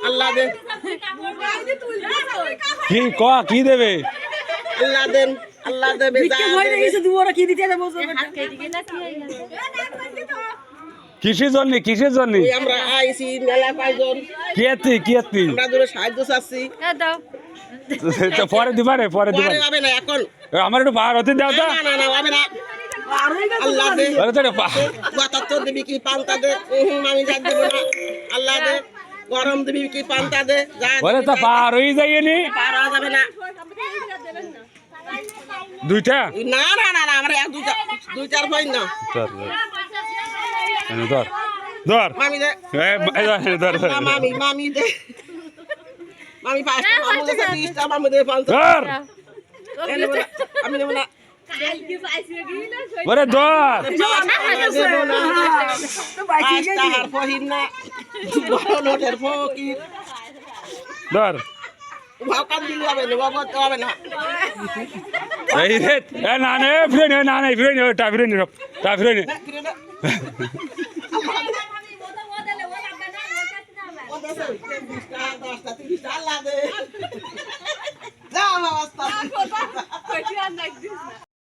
আল্লাহ দে কি ক কি দেবে আল্লাহ দেন আল্লাহ দেবে কিসের জন্য কিসের জন্য আমরা আইছি মেলা পাইজন কি আমরা দূরে সাহায্য চাচ্ছি তো পরে দিবারে পরে পরে দিবারে হবে না এখন আমার একটু পার হতে দাও তো না না না হবে না আল্লাহ দে আরে তো কথা তো দিবি কি পান্তা দে আমি যা দেব না আল্লাহ দে গরম দিবি কি পান্তা দে যা বলে তো পার হয়ে যায়নি পার হওয়া যাবে না দুইটা না না না না আমরা এক দুই চার পাই না ধর ধর ধর মামি দে ধর মামি মামি দে মামি পাঁচটা মামু দে 30টা মামু দে 50 ধর আমি নেব না ওরে ধর পাঁচটা আর ফহিম না বড় নোটের ফকির ধর ভাবকান দিলে হবে না বাবা তো হবে না এই রে না না ফিরে না না ফিরে নে টা ফিরে নে টা ফিরে নে আল্লাহ দে